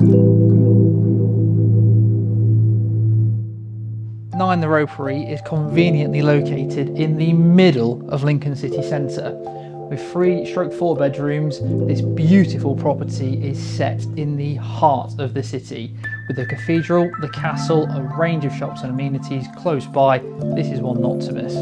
9 The Ropery is conveniently located in the middle of Lincoln city centre. With 3/4 bedrooms, this beautiful property is set in the heart of the city. With the cathedral, the castle, a range of shops and amenities close by, this is one not to miss.